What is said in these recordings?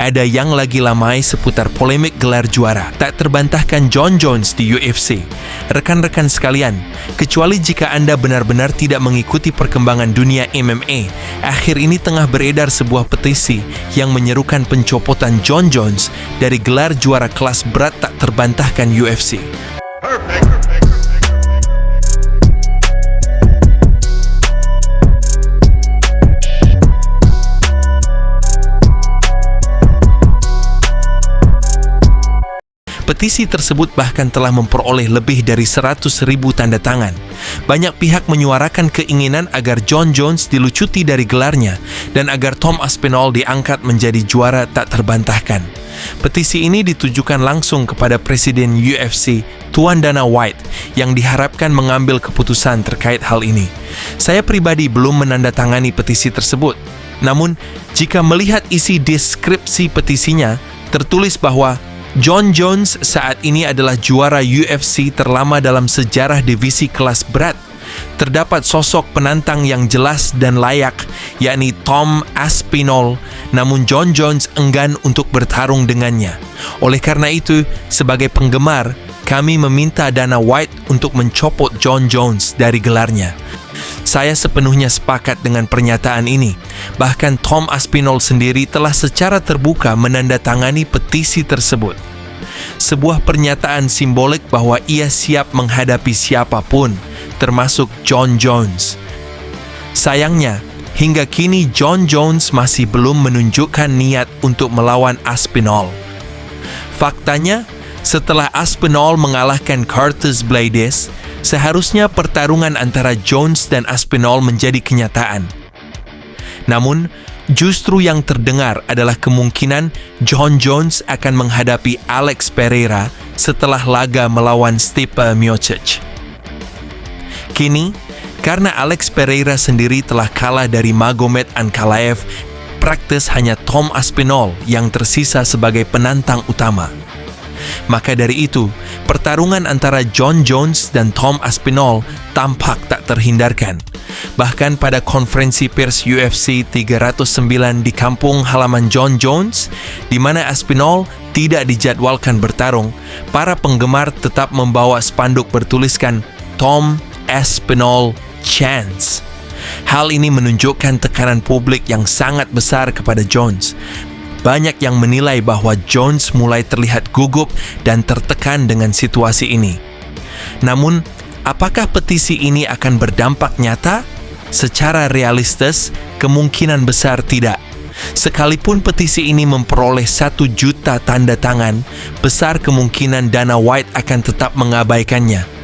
ada yang lagi lamai seputar polemik gelar juara tak terbantahkan Jon Jones di UFC. Rekan-rekan sekalian, kecuali jika Anda benar-benar tidak mengikuti perkembangan dunia MMA, akhir ini tengah beredar sebuah petisi yang menyerukan pencopotan Jon Jones dari gelar juara kelas berat tak terbantahkan UFC. Petisi tersebut bahkan telah memperoleh lebih dari 100.000 tanda tangan. Banyak pihak menyuarakan keinginan agar Jon Jones dilucuti dari gelarnya dan agar Tom Aspinall diangkat menjadi juara tak terbantahkan. Petisi ini ditujukan langsung kepada Presiden UFC, Tuan Dana White, yang diharapkan mengambil keputusan terkait hal ini. Saya pribadi belum menandatangani petisi tersebut. Namun, jika melihat isi deskripsi petisinya, tertulis bahwa Jon Jones saat ini adalah juara UFC terlama dalam sejarah divisi kelas berat. Terdapat sosok penantang yang jelas dan layak, yakni Tom Aspinall, namun Jon Jones enggan untuk bertarung dengannya. Oleh karena itu, sebagai penggemar, kami meminta Dana White untuk mencopot Jon Jones dari gelarnya. Saya sepenuhnya sepakat dengan pernyataan ini. Bahkan Tom Aspinall sendiri telah secara terbuka menandatangani petisi tersebut. Sebuah pernyataan simbolik bahwa ia siap menghadapi siapapun, termasuk Jon Jones. Sayangnya, hingga kini Jon Jones masih belum menunjukkan niat untuk melawan Aspinall. Faktanya, setelah Aspinall mengalahkan Curtis Blaydes, seharusnya pertarungan antara Jones dan Aspinall menjadi kenyataan. Namun, justru yang terdengar adalah kemungkinan Jon Jones akan menghadapi Alex Pereira setelah laga melawan Stipe Miocic. Kini, karena Alex Pereira sendiri telah kalah dari Magomed Ankalaev, praktis hanya Tom Aspinall yang tersisa sebagai penantang utama. Maka dari itu, pertarungan antara Jon Jones dan Tom Aspinall tampak tak terhindarkan. Bahkan pada konferensi pers UFC 309 di kampung halaman Jon Jones, di mana Aspinall tidak dijadwalkan bertarung, para penggemar tetap membawa spanduk bertuliskan Tom Aspinall Chance. Hal ini menunjukkan tekanan publik yang sangat besar kepada Jones. Banyak yang menilai bahwa Jones mulai terlihat gugup dan tertekan dengan situasi ini. Namun, apakah petisi ini akan berdampak nyata? Secara realistis, kemungkinan besar tidak. Sekalipun petisi ini memperoleh 1 juta tanda tangan, besar kemungkinan Dana White akan tetap mengabaikannya.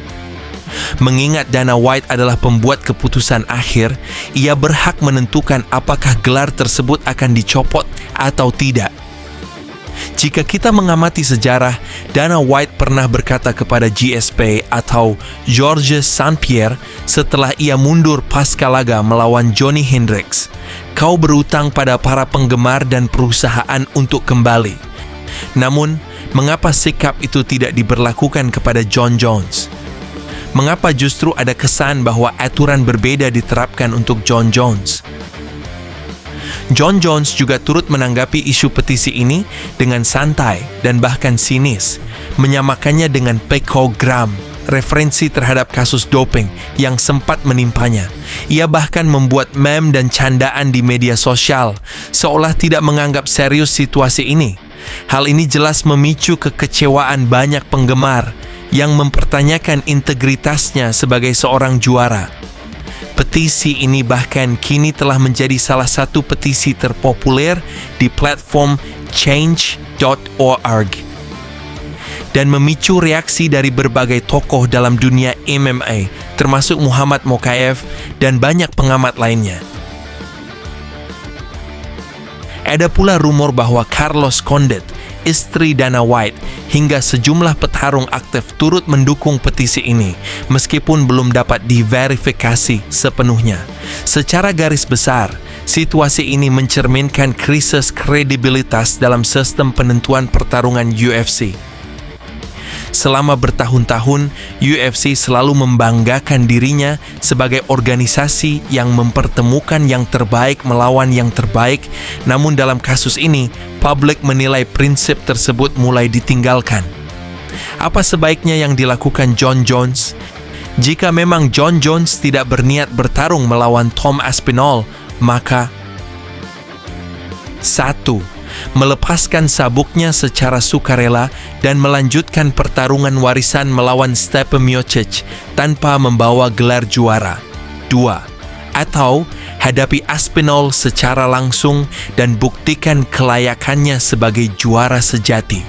Mengingat Dana White adalah pembuat keputusan akhir, ia berhak menentukan apakah gelar tersebut akan dicopot atau tidak. Jika kita mengamati sejarah, Dana White pernah berkata kepada GSP atau Georges St-Pierre setelah ia mundur pasca laga melawan Johnny Hendricks, "Kau berutang pada para penggemar dan perusahaan untuk kembali." Namun, mengapa sikap itu tidak diberlakukan kepada Jon Jones? Mengapa justru ada kesan bahwa aturan berbeda diterapkan untuk Jon Jones? Jon Jones juga turut menanggapi isu petisi ini dengan santai dan bahkan sinis, menyamakannya dengan pekogram, referensi terhadap kasus doping yang sempat menimpanya. Ia bahkan membuat meme dan candaan di media sosial, seolah tidak menganggap serius situasi ini. Hal ini jelas memicu kekecewaan banyak penggemar yang mempertanyakan integritasnya sebagai seorang juara. Petisi ini bahkan kini telah menjadi salah satu petisi terpopuler di platform change.org dan memicu reaksi dari berbagai tokoh dalam dunia MMA, termasuk Muhammad Mokaev dan banyak pengamat lainnya. Ada pula rumor bahwa Carlos Condit, istri Dana White, hingga sejumlah petarung aktif turut mendukung petisi ini, meskipun belum dapat diverifikasi sepenuhnya. Secara garis besar, situasi ini mencerminkan krisis kredibilitas dalam sistem penentuan pertarungan UFC. Selama bertahun-tahun, UFC selalu membanggakan dirinya sebagai organisasi yang mempertemukan yang terbaik melawan yang terbaik. Namun dalam kasus ini, publik menilai prinsip tersebut mulai ditinggalkan. Apa sebaiknya yang dilakukan Jon Jones? Jika memang Jon Jones tidak berniat bertarung melawan Tom Aspinall, maka 1. Melepaskan sabuknya secara sukarela dan melanjutkan pertarungan warisan melawan Stipe Miocic tanpa membawa gelar juara. 2. Atau hadapi Aspinall secara langsung dan buktikan kelayakannya sebagai juara sejati.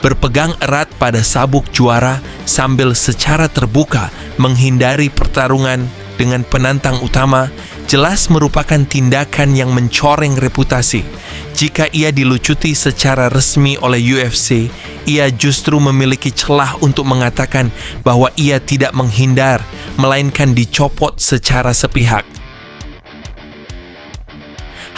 Berpegang erat pada sabuk juara sambil secara terbuka menghindari pertarungan dengan penantang utama jelas merupakan tindakan yang mencoreng reputasi. Jika ia dilucuti secara resmi oleh UFC, ia justru memiliki celah untuk mengatakan bahwa ia tidak menghindar, melainkan dicopot secara sepihak.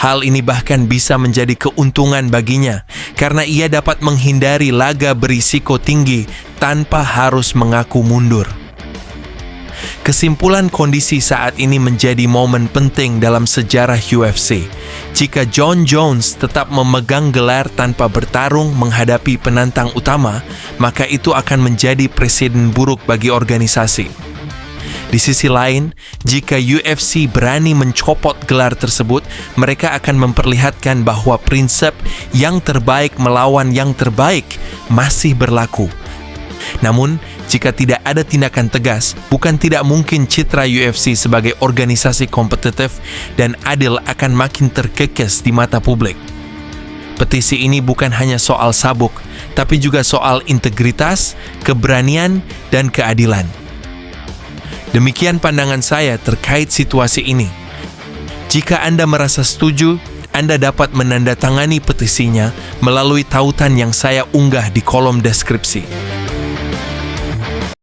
Hal ini bahkan bisa menjadi keuntungan baginya, karena ia dapat menghindari laga berisiko tinggi tanpa harus mengaku mundur. Kesimpulan kondisi saat ini menjadi momen penting dalam sejarah UFC. Jika Jon Jones tetap memegang gelar tanpa bertarung menghadapi penantang utama, maka itu akan menjadi presiden buruk bagi organisasi. Di sisi lain, jika UFC berani mencopot gelar tersebut, mereka akan memperlihatkan bahwa prinsip yang terbaik melawan yang terbaik masih berlaku. Namun, jika tidak ada tindakan tegas, bukan tidak mungkin citra UFC sebagai organisasi kompetitif dan adil akan makin terkekes di mata publik. Petisi ini bukan hanya soal sabuk, tapi juga soal integritas, keberanian, dan keadilan. Demikian pandangan saya terkait situasi ini. Jika Anda merasa setuju, Anda dapat menandatangani petisinya melalui tautan yang saya unggah di kolom deskripsi.